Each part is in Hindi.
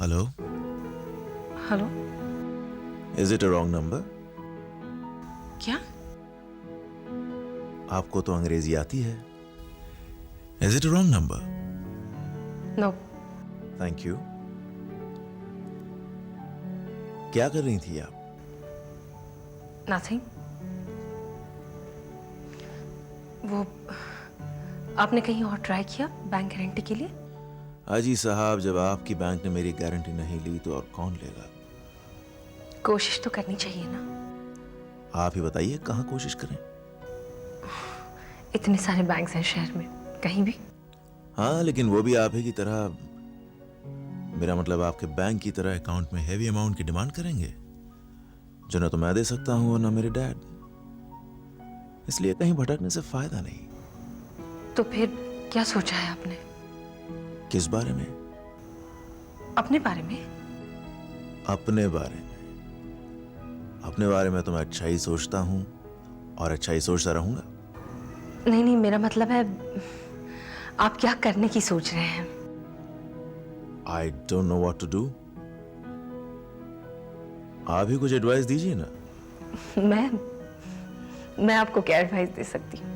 Hello, hello. Is it a wrong number? क्या? आपको तो अंग्रेजी आती है। Is it a wrong number? No. Thank you. क्या कर रही थी आप? नथिंग। वो आपने कहीं और ट्राई किया बैंक गारंटी के लिए? हाजी साहब, जब आपकी बैंक ने मेरी गारंटी नहीं ली तो और कौन लेगा? कोशिश तो करनी चाहिए ना। आप ही बताइए, कहाँ कोशिश करें? इतने सारे बैंक्स हैं शहर में, कहीं भी। हाँ, लेकिन वो भी आप ही की तरह, मेरा मतलब आपके बैंक की तरह अकाउंट में हेवी अमाउंट की डिमांड करेंगे, जो ना तो मैं दे सकता हूं और ना मेरे डैड। इसलिए कहीं भटकने से फायदा नहीं। तो फिर क्या सोचा है आपने? किस बारे में? अपने बारे में? अपने बारे में? अपने बारे में तो मैं अच्छा ही सोचता हूं और अच्छा ही सोचता रहूंगा। नहीं नहीं, मेरा मतलब है आप क्या करने की सोच रहे हैं? I don't know what to do. आप ही कुछ एडवाइस दीजिए ना। मैं आपको क्या एडवाइस दे सकती हूँ?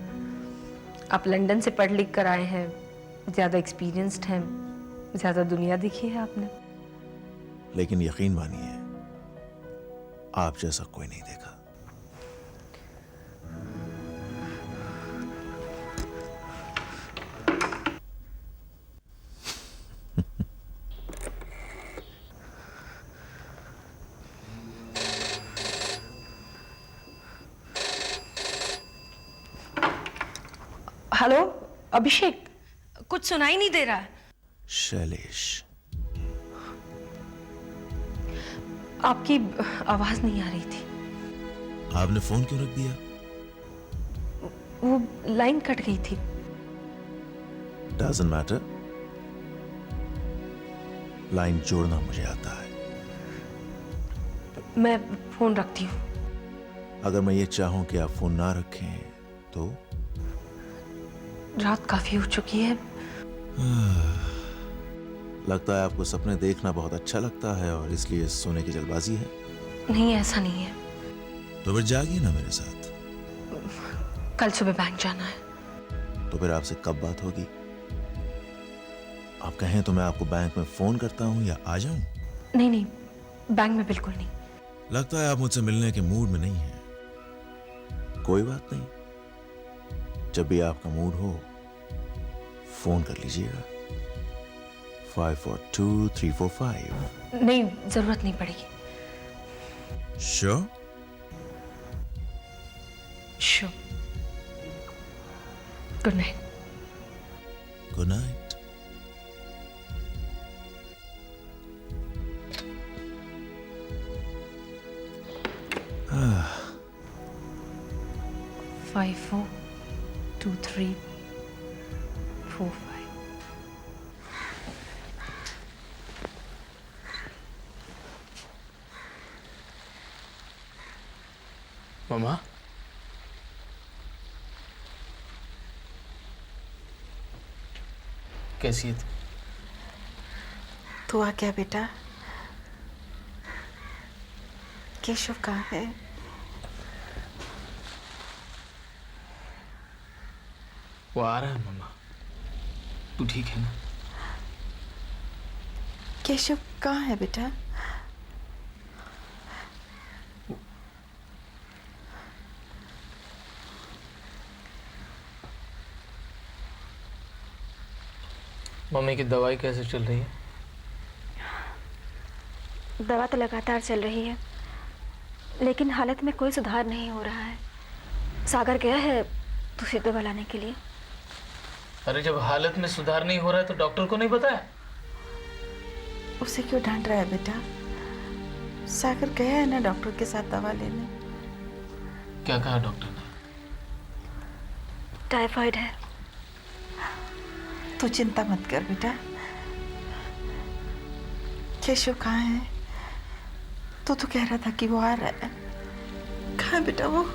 आप लंदन से पढ़ लिख कर आए हैं, ज्यादा एक्सपीरियंस्ड हैं, ज्यादा दुनिया देखी है आपने। लेकिन यकीन मानिए, आप जैसा कोई नहीं देखा। हेलो अभिषेक, कुछ सुनाई नहीं दे रहा है। शैलेश। आपकी आवाज नहीं आ रही थी। आपने फोन क्यों रख दिया? वो लाइन कट गई थी। Doesn't matter. लाइन जोड़ना मुझे आता है। मैं फोन रखती हूँ। अगर मैं ये चाहूं कि आप फोन ना रखें तो? रात काफी हो चुकी है। लगता है आपको सपने देखना बहुत अच्छा लगता है और इसलिए सोने की जल्दबाजी है। नहीं, ऐसा नहीं है। तो फिर जागिए ना मेरे साथ। कल सुबह बैंक जाना है। तो फिर आपसे कब बात होगी? आप कहें तो मैं आपको बैंक में फोन करता हूं या आ जाऊं? नहीं नहीं, बैंक में बिल्कुल नहीं। लगता है आप मुझसे मिलने के मूड में नहीं हैं। कोई बात नहीं, जब भी आपका मूड हो फोन कर लीजिएगा। 542345। नहीं, जरूरत नहीं पड़ेगी। Sure? Sure. Good night. Good night. Ah. 542345। मम्मा, कैसी है तू? तो आ क्या बेटा? केशव कहाँ है? वो आ रहा है मम्मा। तू ठीक है ना? केशव कहाँ है बेटा? मम्मी की दवाई कैसे चल रही है? दवा तो लगातार चल रही है, लेकिन हालत में कोई सुधार नहीं हो रहा है। सागर गया है दूसरी दवा लाने के लिए। अरे जब हालत में सुधार नहीं हो रहा है तो डॉक्टर को नहीं बताया? उसे क्यों डांट रहा है बेटा? सागर गया है ना डॉक्टर के साथ दवा लेने। क्या कहा डॉक्टर ने? टाइफाइड है। तू चिंता मत कर बेटा। केशव कहाँ है? तू तो कह रहा था कि वो आ रहा है। कहाँ है बेटा वो?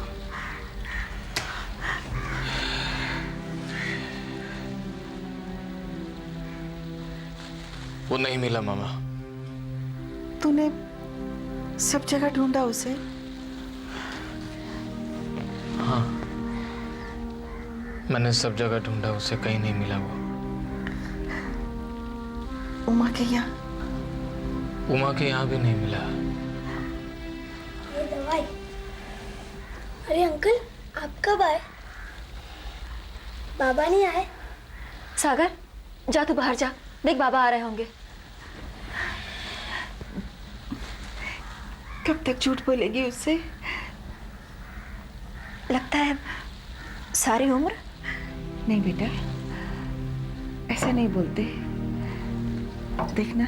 वो नहीं मिला मामा। तूने सब जगह ढूंढा उसे? हाँ, मैंने सब जगह ढूंढा, उसे कहीं नहीं मिला वो। उमा के यहाँ? उमा के यहाँ भी नहीं मिला। ये दवाई। अरे अंकल, आप कब आए? बाबा नहीं आए? सागर, जा तू बाहर जा, देख बाबा आ रहे होंगे। कब तक झूठ बोलेगी उससे? लगता है सारी उम्र। नहीं बेटा, ऐसा नहीं बोलते। देखना,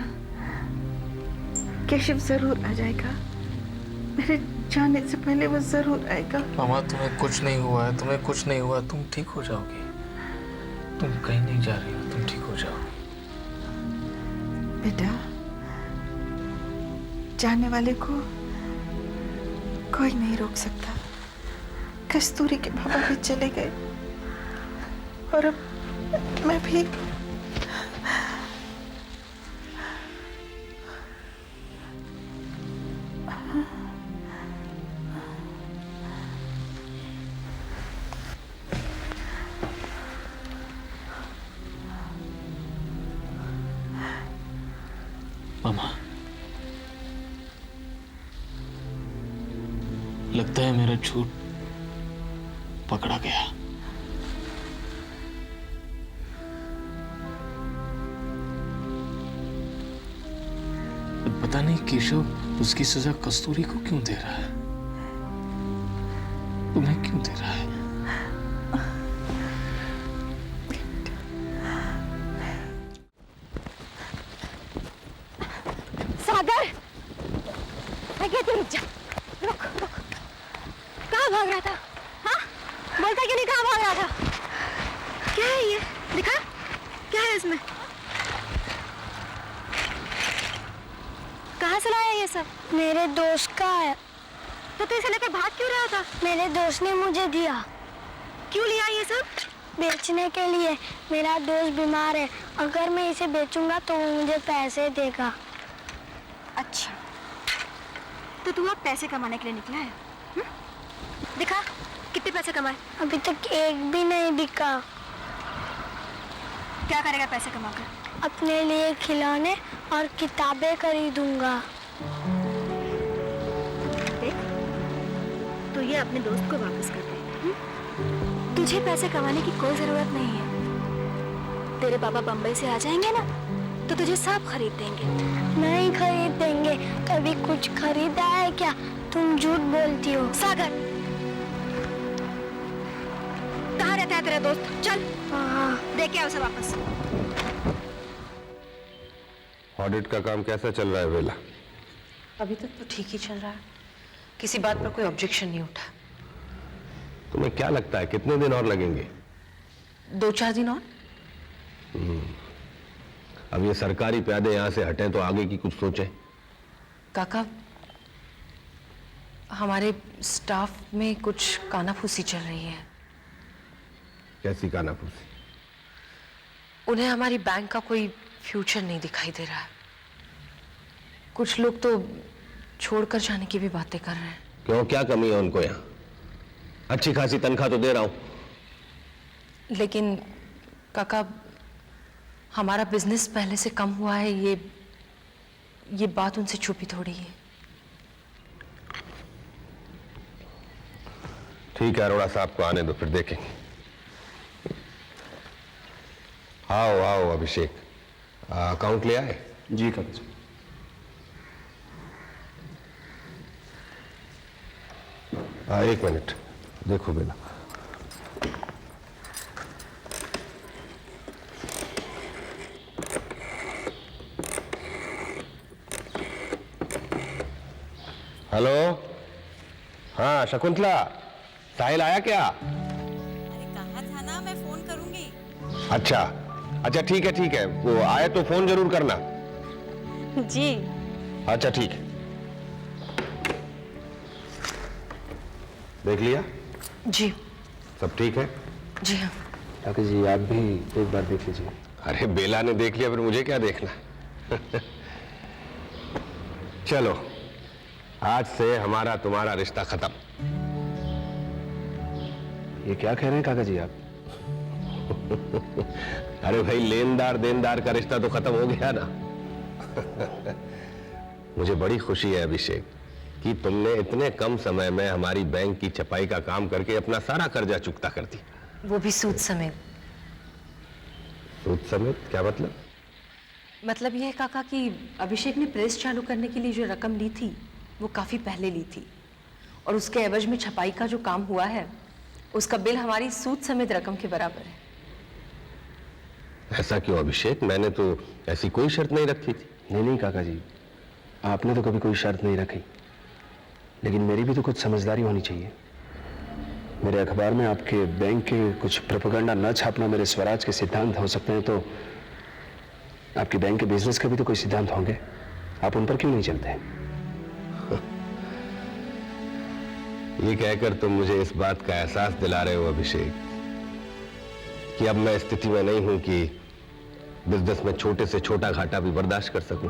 केशव जरूर आ जाएगा। मेरे जाने से पहले वो जरूर आएगा। मामा, तुम्हें कुछ नहीं हुआ है, तुम्हें कुछ नहीं हुआ, तुम ठीक हो जाओगी। तुम कहीं नहीं जा रही हो, तुम ठीक हो जाओगी। बेटा, जाने वाले को कोई नहीं रोक सकता। कस्तूरी के पापा भी चले गए और अब मैं भी। मामा, लगता है मेरा झूठ पकड़ा गया। पता नहीं केशव उसकी सजा कस्तूरी को क्यों दे रहा है, तुम्हें क्यों दे रहा है? सागर, मैं कहती रुक जा, रुक रुक। कहाँ भाग रहा था? हाँ, बोलता क्यों नहीं, कहाँ भाग रहा था? क्या है ये? दिखा, क्या है इसमें? कहाँ से लाया ये सब? मेरे दोस्त का है। तो तू इसे लेकर भाग क्यों रहा था? मेरे दोस्त ने मुझे दिया। क्यों लिया ये सब? बेचने के लिए। मेरा दोस्त बीमार है, अगर मैं इसे बेचूंगा तो वो मुझे पैसे देगा। अच्छा, तो तू अब पैसे कमाने के लिए निकला है? दिखा, कितने पैसे कमाए? अभी तक एक भी नहीं दिखा। क्या करेगा पैसे कमाकर? अपने लिए खिलौने और किताबें खरीदूंगा। देख, तो ये अपने दोस्त को वापस कर दे। तुझे पैसे कमाने की कोई जरूरत नहीं है। तेरे पापा बम्बई से आ जाएंगे ना, तो तुझे सब खरीद देंगे। नहीं खरीद देंगे। कभी कुछ खरीदा है क्या? तुम झूठ बोलती हो। सागर, कहाँ रहता है तेरा दोस्त? चल, हाँ, दे के आओ उसे वापस। ऑडिट का काम कैसा चल रहा है बेला? अभी तक तो ठीक ही चल रहा है, किसी बात पर कोई ऑब्जेक्शन नहीं उठा। तुम्हें क्या लगता है कितने दिन और लगेंगे? 2-4 दिन और। अब ये सरकारी प्यादे यहां से हटें तो आगे की कुछ सोचें। काका, हमारे स्टाफ में कुछ कानाफूसी चल रही है। कैसी कानाफूसी? उन्हें हमारी बैंक का कोई फ्यूचर नहीं दिखाई दे रहा है। कुछ लोग तो छोड़कर जाने की भी बातें कर रहे हैं। क्यों, क्या कमी है उनको यहाँ? अच्छी खासी तनख्वाह तो दे रहा हूं। लेकिन काका, हमारा बिजनेस पहले से कम हुआ है, ये बात उनसे छुपी थोड़ी है। ठीक है, अरोड़ा साहब को आने दो, फिर देखेंगे। आओ आओ अभिषेक, अकाउंट ले आए? जी काका जी। एक मिनट, देखो बेला। हेलो, हाँ शकुंतला, साहिल आया क्या? अरे कहाँ था ना, मैं फोन करूंगी। अच्छा अच्छा, ठीक है, वो आए तो फोन जरूर करना। जी। अच्छा ठीक है, देख लिया? जी। सब ठीक है? जी हाँ। काका जी आप भी एक बार देख लीजिए। अरे बेला ने देख लिया, फिर मुझे क्या देखना? चलो, आज से हमारा तुम्हारा रिश्ता खत्म। ये क्या कह रहे हैं काका जी आप? अरे भाई, लेनदार देनदार का रिश्ता तो खत्म हो गया ना। मुझे बड़ी खुशी है अभिषेक कि तुमने इतने कम समय में हमारी बैंक की छपाई का काम करके अपना सारा कर्जा चुकता कर दिया। वो भी सूद समेत। सूद समेत क्या मतलब? मतलब यह है काका कि अभिषेक ने प्रेस चालू करने के लिए जो रकम ली थी वो काफी पहले ली थी, और उसके एवज में छपाई का जो काम हुआ है उसका बिल हमारी सूद समेत रकम के बराबर है। ऐसा क्यों अभिषेक? मैंने तो ऐसी कोई शर्त नहीं रखी थी। नहीं काका जी, आपने तो कभी कोई शर्त नहीं रखी, लेकिन मेरी भी तो कुछ समझदारी होनी चाहिए। मेरे अखबार में आपके बैंक के कुछ प्रोपेगेंडा न छापना मेरे स्वराज के सिद्धांत हो सकते हैं, तो आपके बैंक के बिजनेस के भी तो कोई सिद्धांत होंगे, आप उन पर क्यों नहीं चलते? ये कहकर तुम मुझे इस बात का एहसास दिला रहे हो अभिषेक कि अब मैं स्थिति में नहीं हूं कि बिजनेस में छोटे से छोटा घाटा भी बर्दाश्त कर सकूं।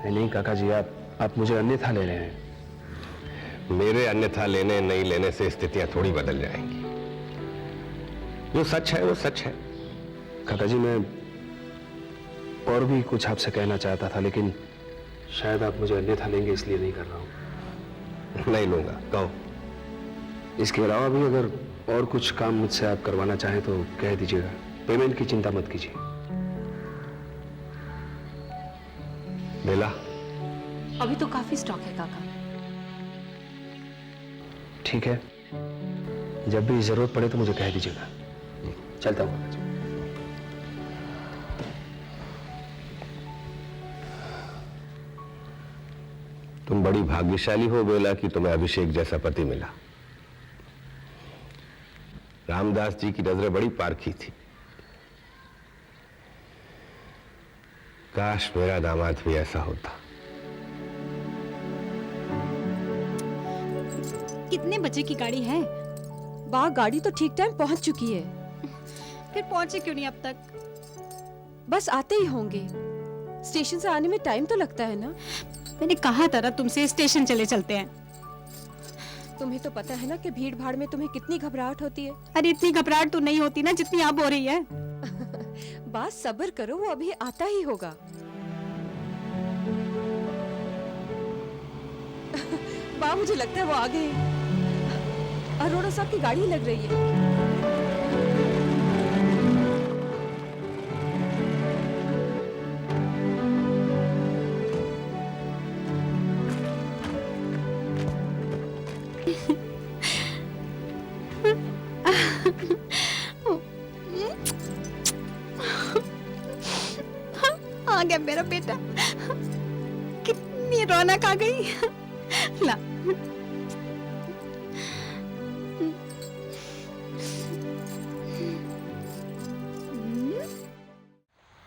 नहीं काका जी, आप मुझे अन्यथा ले रहे हैं। मेरे अन्यथा लेने नहीं लेने से स्थितियां थोड़ी बदल जाएंगी। जो सच है वो सच है। काका जी, मैं और भी कुछ आपसे कहना चाहता था, लेकिन शायद आप मुझे अन्यथा लेंगे, इसलिए नहीं कर रहा हूं। नहीं लूंगा, कहो। इसके अलावा भी अगर और कुछ काम मुझसे आप करवाना चाहें तो कह दीजिएगा। पेमेंट की चिंता मत कीजिए। बेला, अभी तो काफी स्टॉक है काका। ठीक है, जब भी जरूरत पड़े तो मुझे कह दीजिएगा। चलता हूँ काका जी। तुम बड़ी भाग्यशाली हो बेला कि तुम्हें अभिषेक जैसा पति मिला। रामदास जी की नजरें बड़ी पारखी थी। काश मेरा दामाद भी ऐसा होता। कितने बजे की गाड़ी है? गाड़ी तो ठीक टाइम पहुंच चुकी है। फिर पहुंचे क्यों नहीं अब तक? बस आते ही होंगे। स्टेशन से आने में टाइम तो लगता है ना। मैंने कहा था ना तुमसे, स्टेशन चले चलते हैं। तुम्हें तो पता है ना कि भीड़ भाड़ में तुम्हें कितनी घबराहट होती है। अरे इतनी घबराहट तो नहीं होती ना जितनी आप हो रही है। बस सब्र करो, वो अभी आता ही होगा। मुझे लगता है वो आ गए। अरोड़ा साहब की गाड़ी लग रही है। आ गया मेरा बेटा। कितनी रौनक आ गई। ला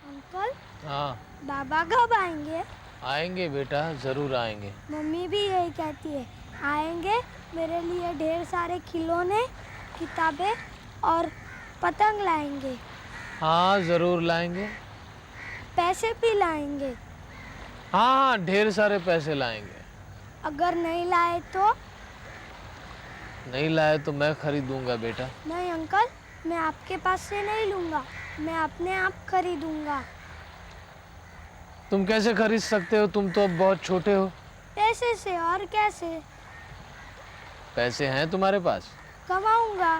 अंकल, हाँ बाबा कब आएंगे? आएंगे बेटा, जरूर आएंगे। मम्मी भी यही कहती है, आएंगे, मेरे लिए ढेर सारे खिलौने, किताबें और पतंग लाएंगे। हाँ जरूर लाएंगे। पैसे भी लाएंगे। हाँ ढेर सारे पैसे लाएंगे। अगर नहीं लाए तो? नहीं लाए तो मैं खरीदूंगा बेटा। नहीं अंकल, मैं आपके पास से नहीं लूंगा, मैं अपने आप खरीदूंगा। तुम कैसे खरीद सकते हो? तुम तो अब बहुत छोटे हो। पैसे से। और कैसे? पैसे हैं तुम्हारे पास? कमाऊंगा।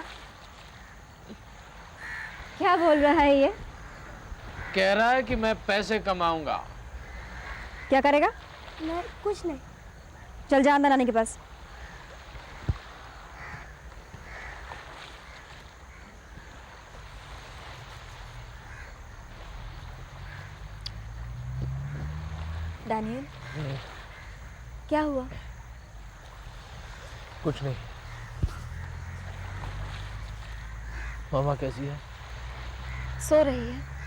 क्या बोल रहा है ये? कह रहा है कि मैं पैसे कमाऊंगा। क्या करेगा? मैं कुछ नहीं। चल जा अंदर नानी के पास। डैनियल, क्या हुआ? कुछ नहीं। मामा कैसी है? सो रही है।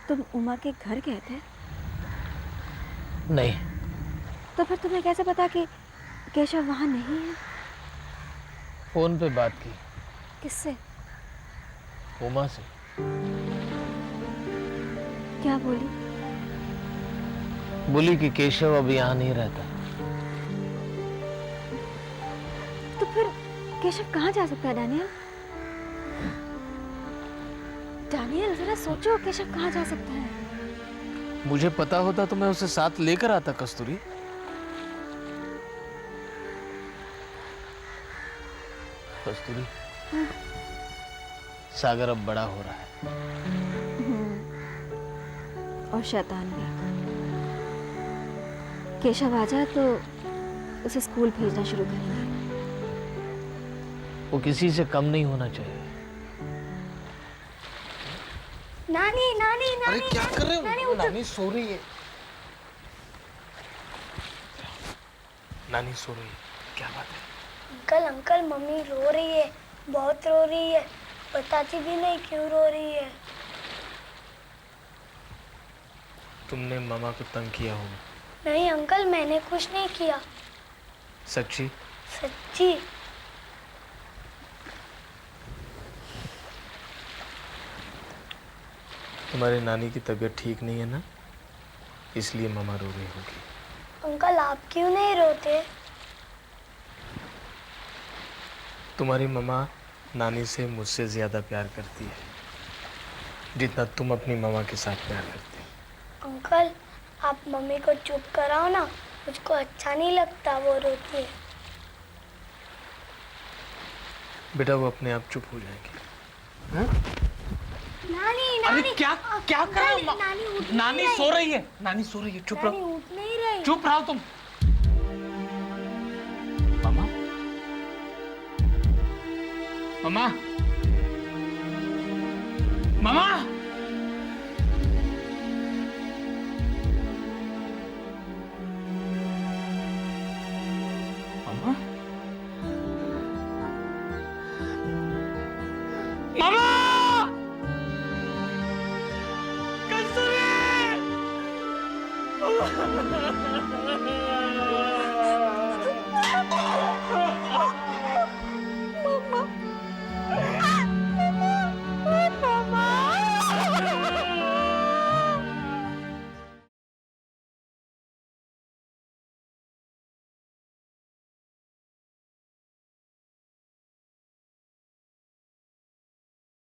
तुम उमा के घर गए थे? नहीं। तो फिर तुम्हें कैसे पता कि केशव वहां नहीं है? फोन पे बात की। किससे? उमा से। क्या बोली? बोली कि केशव अब यहाँ नहीं रहता। तो फिर केशव कहाँ जा सकता है डैनियल? डैनियल जरा सोचो, केशव कहाँ जा सकता है? मुझे पता होता तो मैं उसे साथ लेकर आता कस्तूरी। कस्तूरी, सागर अब बड़ा हो रहा है और शैतान भी। केशव आ जाए तो उसे स्कूल भेजना शुरू करेंगे। वो किसी से कम नहीं होना चाहिए। नानी नानी नानी। अरे क्या कर रहे हो? नानी उठो। नानी सो रही है। नानी सो रही है, क्या बात है? अंकल अंकल मम्मी रो रही है, बहुत रो रही है, बताती भी नहीं क्यों रो रही है। तुमने मामा को तंग किया होगा। नहीं अंकल, मैंने कुछ नहीं किया। सच्ची? सच्ची। तुम्हारी नानी की तबीयत ठीक नहीं है ना, इसलिए मामा रो रही होगी। अंकल आप क्यों नहीं रोते? तुम्हारी मामा नानी से मुझसे ज्यादा प्यार करती है, जितना तुम अपनी मामा के साथ प्यार करते हो। अंकल आप मम्मी को चुप कराओ ना, मुझको अच्छा नहीं लगता वो रोती है। बेटा वो अपने आप चुप हो जाएंगे। नानी अरे नानी। क्या क्या कर रहे हो? नानी उठ नानी नहीं सो रही है, नानी सो रही है, चुप नानी रहो, उठ नहीं रही। चुप रहो तुम। मामा, मामा, मामा, मामा, मामा, कस्तूरी!